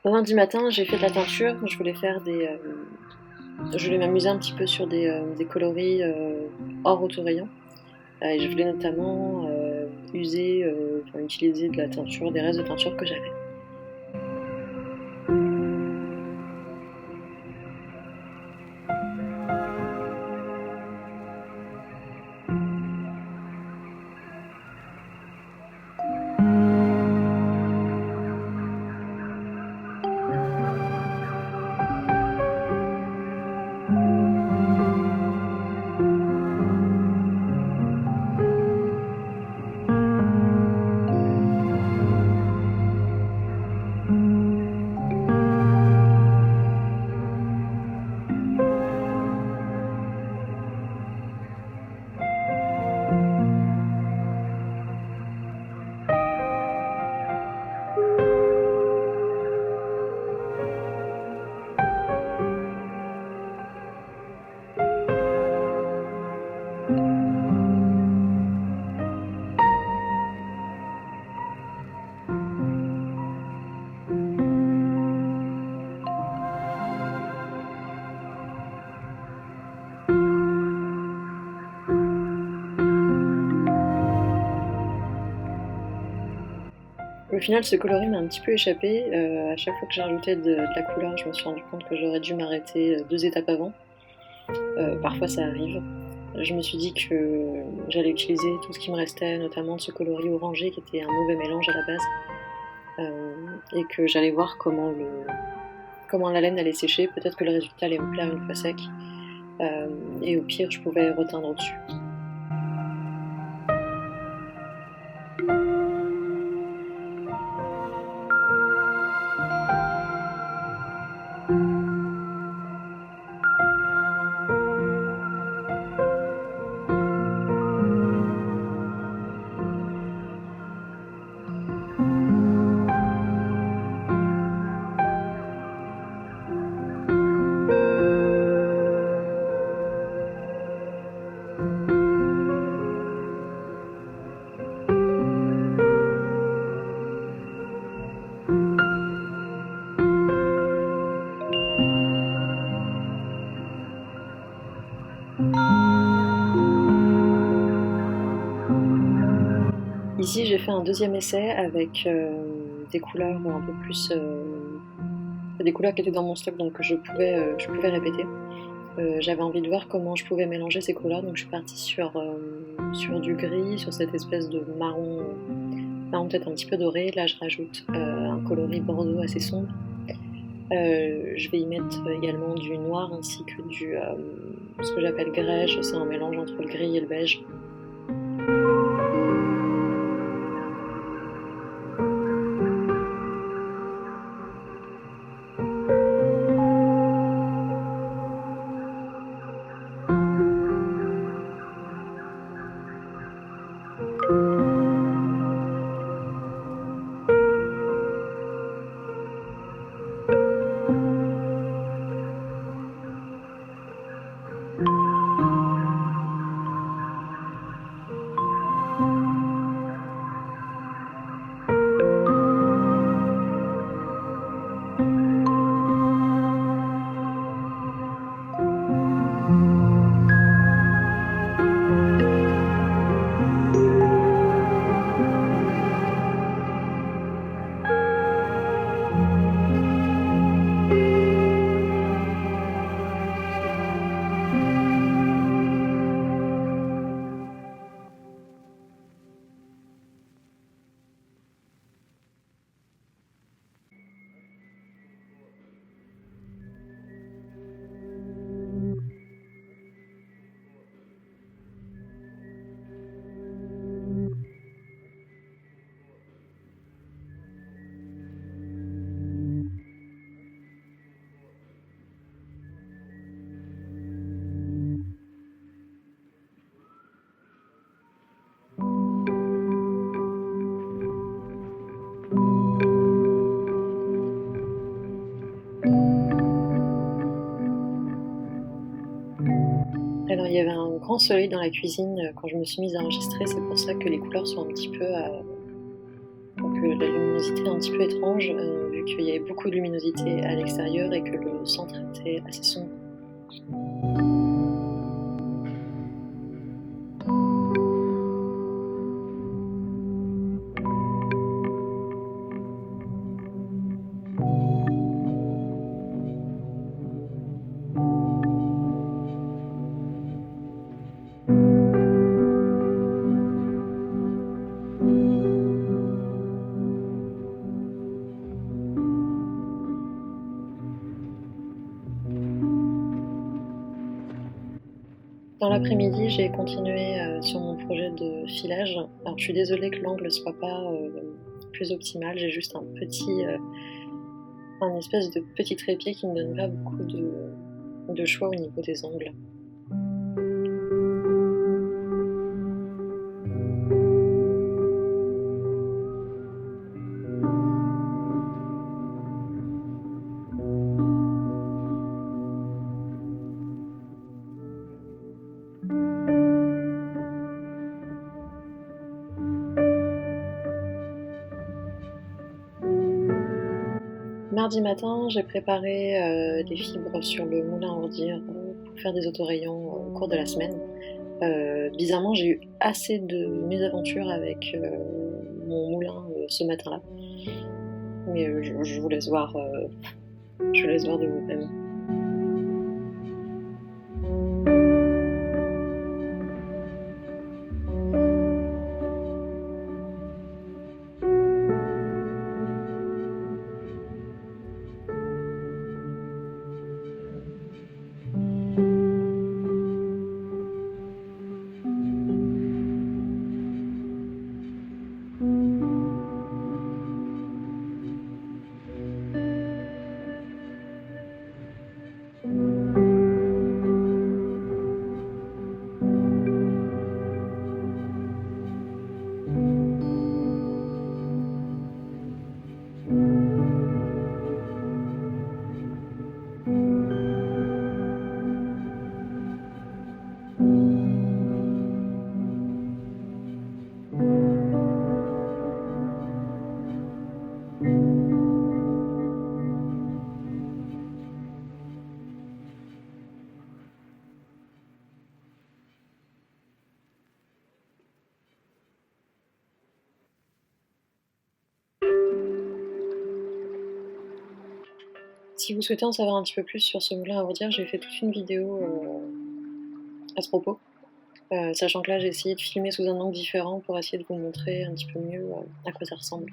Lundi matin, j'ai fait de la teinture. Je voulais m'amuser un petit peu sur des coloris hors autorayon. Et je voulais notamment utiliser de la teinture, des restes de teinture que j'avais. Au final, ce coloris m'a un petit peu échappé. À chaque fois que j'ai rajouté de la couleur, je me suis rendu compte que j'aurais dû m'arrêter 2 étapes avant. Parfois, ça arrive. Je me suis dit que j'allais utiliser tout ce qui me restait, notamment de ce coloris orangé qui était un mauvais mélange à la base, et que j'allais voir comment la laine allait sécher. Peut-être que le résultat allait me plaire une fois sec, et au pire, je pouvais reteindre au-dessus. Ici, j'ai fait un deuxième essai avec des couleurs un peu plus, des couleurs qui étaient dans mon stock, donc que je pouvais répéter. J'avais envie de voir comment je pouvais mélanger ces couleurs, donc je suis partie sur du gris, sur cette espèce de marron peut-être un petit peu doré. Là, je rajoute un coloris bordeaux assez sombre. Je vais y mettre également du noir ainsi que ce que j'appelle grège. C'est un mélange entre le gris et le beige. Alors il y avait un grand soleil dans la cuisine quand je me suis mise à enregistrer, c'est pour ça que les couleurs sont un petit peu donc la luminosité est un petit peu étrange, vu qu'il y avait beaucoup de luminosité à l'extérieur et que le centre était assez sombre. Dans l'après-midi, j'ai continué sur mon projet de filage. Alors je suis désolée que l'angle soit pas plus optimal, j'ai juste un espèce de petit trépied qui me donne pas beaucoup de choix au niveau des angles. Mardi matin, j'ai préparé des fibres sur le moulin à ordir pour faire des autorayons au cours de la semaine. Bizarrement, j'ai eu assez de mésaventures avec mon moulin ce matin-là. Mais je vous laisse voir, je vous laisse voir de vous-même. Si vous souhaitez en savoir un petit peu plus sur ce moulin à ordir, j'ai fait toute une vidéo à ce propos. Sachant que là, j'ai essayé de filmer sous un angle différent pour essayer de vous montrer un petit peu mieux à quoi ça ressemble.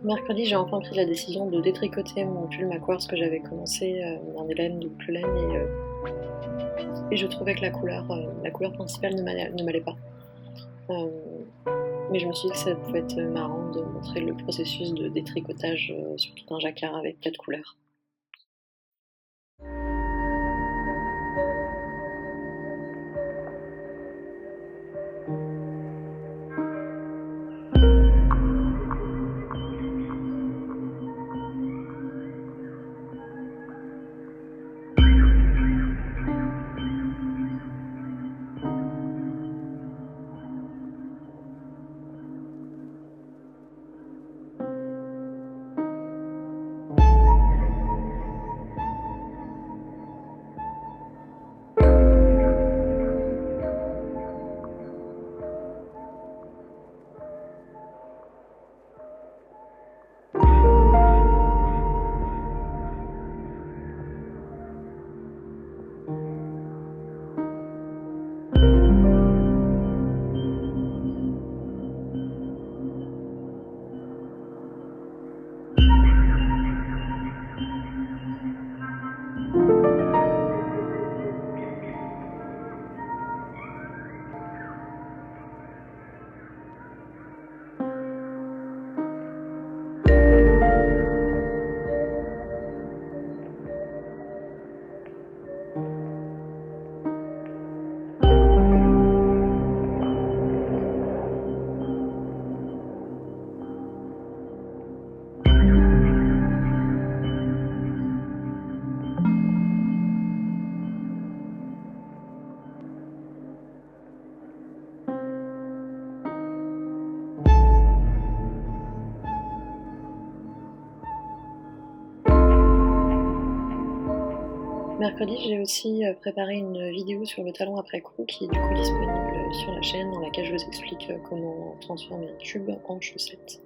Mercredi, j'ai enfin pris la décision de détricoter mon pull McQuartz que j'avais commencé en laine, double laine, et je trouvais que la couleur principale ne m'allait pas. Mais je me suis dit que ça pouvait être marrant de montrer le processus de détricotage sur tout un jacquard avec 4 couleurs. Mercredi, j'ai aussi préparé une vidéo sur le talon après coup qui est du coup disponible sur la chaîne, dans laquelle je vous explique comment transformer un tube en chaussette.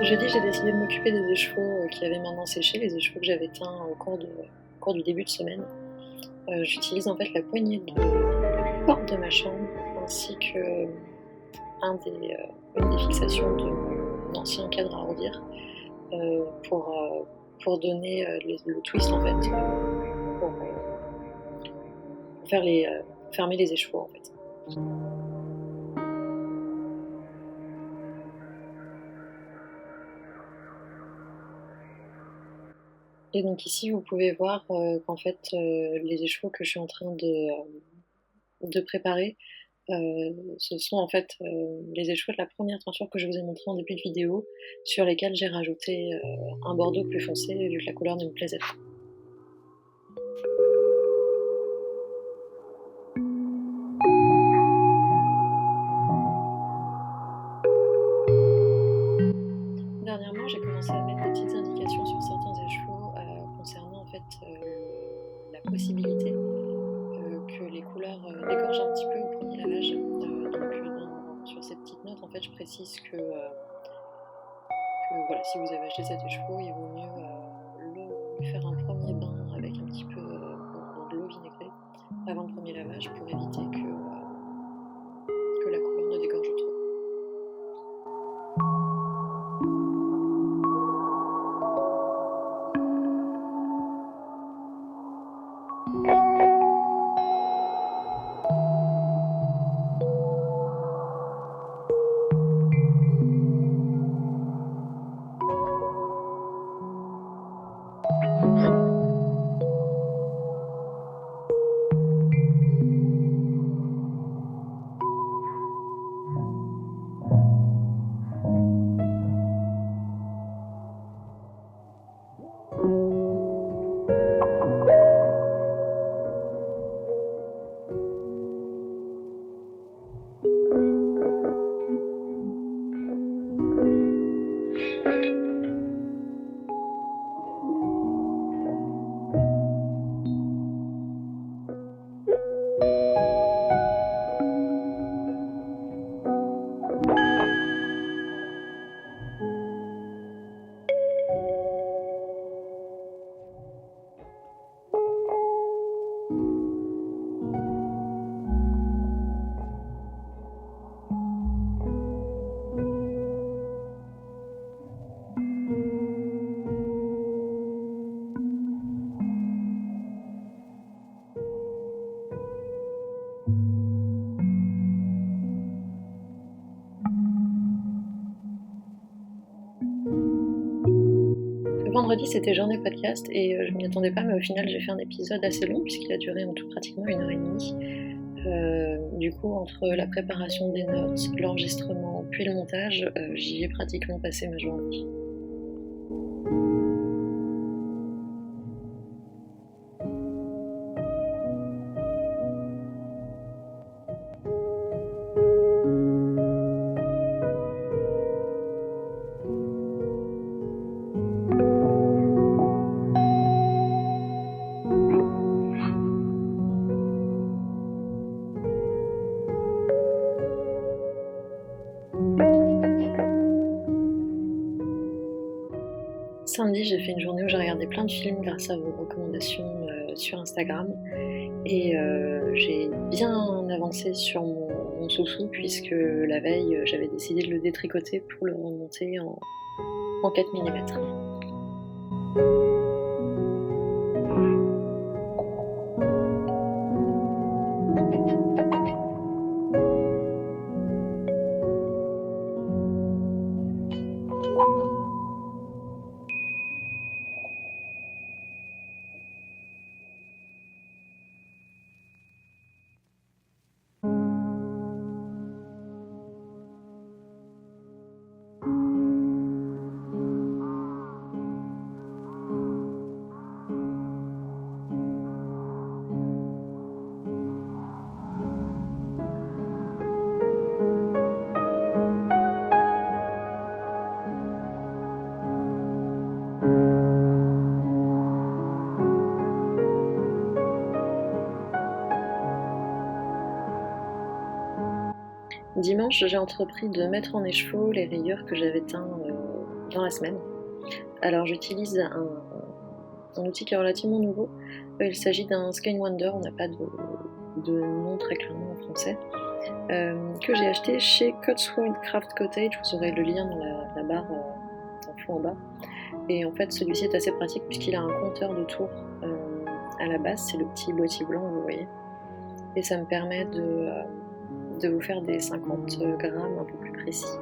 Jeudi, j'ai décidé de m'occuper des écheveaux qui avaient maintenant séché, les écheveaux que j'avais teints au cours du début de semaine. J'utilise en fait la poignée de porte de ma chambre ainsi que une des fixations de mon ancien cadre à ordir pour donner le twist en fait, pour faire fermer les écheveaux en fait. Et donc ici, vous pouvez voir qu'en fait, les écheveaux que je suis en train de préparer, ce sont en fait les écheveaux de la première teinture que je vous ai montré en début de vidéo, sur lesquels j'ai rajouté un bordeaux plus foncé vu que la couleur ne me plaisait pas. Dernièrement, j'ai commencé à mettre des petites indications sur certains écheveaux concernant en fait la possibilité que les couleurs dégorgent un petit peu au premier lavage. Sur ces petites notes, en fait, je précise que voilà, si vous avez acheté cet écheveau, il vaut mieux lui faire un premier bain avec un petit peu dans de l'eau vinaigrée avant le premier lavage pour éviter que la couleur ne dégorge trop. vendredi c'était journée podcast et je m'y attendais pas, mais au final j'ai fait un épisode assez long puisqu'il a duré en tout pratiquement 1h30. Du coup, entre la préparation des notes, l'enregistrement puis le montage, j'y ai pratiquement passé ma journée. Samedi, j'ai fait une journée où j'ai regardé plein de films grâce à vos recommandations sur Instagram et j'ai bien avancé sur mon sous-sous puisque la veille j'avais décidé de le détricoter pour le remonter en 4 mm. Dimanche, j'ai entrepris de mettre en écheveau les rayures que j'avais teintes dans la semaine. Alors j'utilise un outil qui est relativement nouveau. Il s'agit d'un Skein Wonder, on n'a pas de nom très clairement en français, que j'ai acheté chez Cotswold Craft Cottage. Vous aurez le lien dans la barre d'infos en bas. Et en fait, celui-ci est assez pratique puisqu'il a un compteur de tours à la base, c'est le petit boîtier blanc, vous voyez. Et ça me permet de vous faire des 50 grammes un peu plus précis.